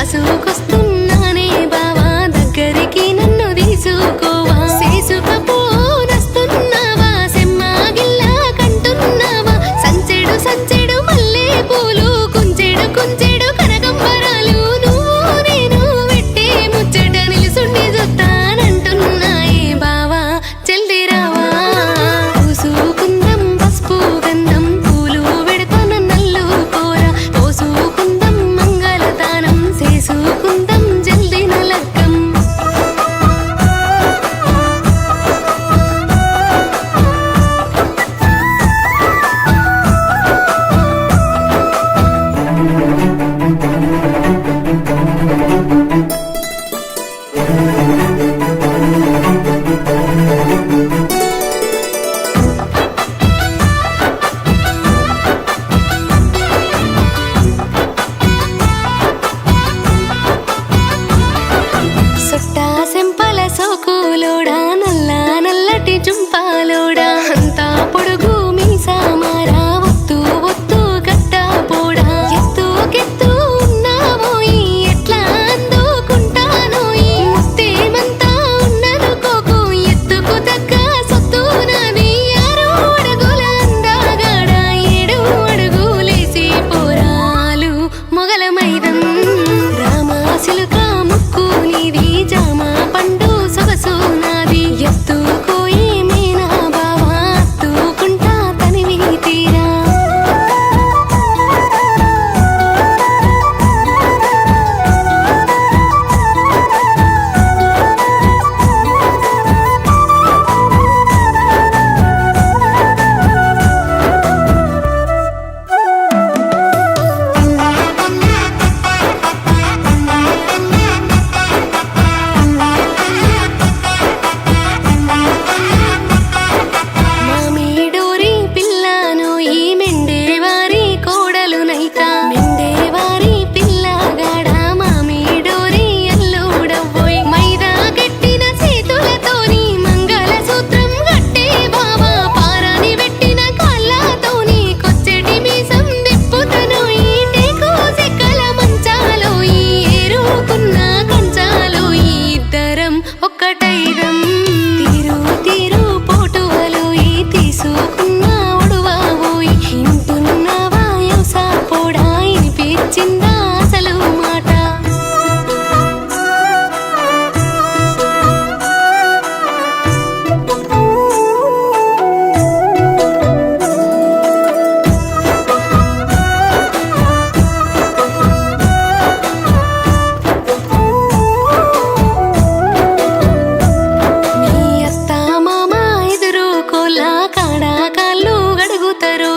కాసుకొస్తున్నానే బావా దగ్గరికి నన్ను తీసుకోవా చేసుకపోనస్తున్నావా సెమ్మాగిల్లా కంటున్నావా సంచెడు సంచెడు మల్లె పూలు కుంచెడు కుంచెడు కనకంబరాలు నువ్వు నేను పెట్టే ముచ్చట నిలుసుండి చూస్తానంటున్నాయే బావా జల్ది రావా పూసుకుందాం పసుపు గంధం పూలు పెడతాన నల్లు కోర పోసుకుందాం మంగళదానం చేసుకుందాం జల్ది నలక్కం సొట్టా సెంపల సోకులోడా నల్ల నల్లటి జుంపాలోడా అంతా పొడుగు మీసామారా ఒత్తు ఒత్తు గట్ట పోడా ఎత్తుకెత్తు ఉన్నావోయి ఎట్లా అందుకుంటానోయి ముత్తేమంతా ఉన్ననుకోకు ఎత్తుకు తగ్గ సొత్తు నాది 6 అడుగుల అందగాడ 7 అడుగులేసి పోరాలు మొగల మైదం రామాసిలుక ముక్కు నీది జామ పండు సొగసు నాది ఎత్తుకోయి మీనా బావా అత్తుకుంటా తనివి తీరా మామిడోరి పిల్లను ఈ మెండేవారి కోడలునైతా మెండేవారి పిల్లగాడ మామిడోరి అల్లుడవ్వోయ్ మైదా కట్టిన చేతులతోని మంగళసూత్రం కట్టే బావా పారాని పెట్టిన కాళ్ళతోని కొచ్చెటి మీసం దిప్పుతనోయి టేకు చెక్కల మంచాలోయి ఏరుకున్న కంచాలోయి ఇద్దరం ఒక్కటైదం తీరు తీరు పోటువలోయి తీసుకున్న ఒడువావోయి ఇంటున్నావా యోసా పోడా ఇనిపించిందా అసలు మాట నీ అత్త మామ ఎదురు కోలా కాడా కాళ్ళు గడుగుతారు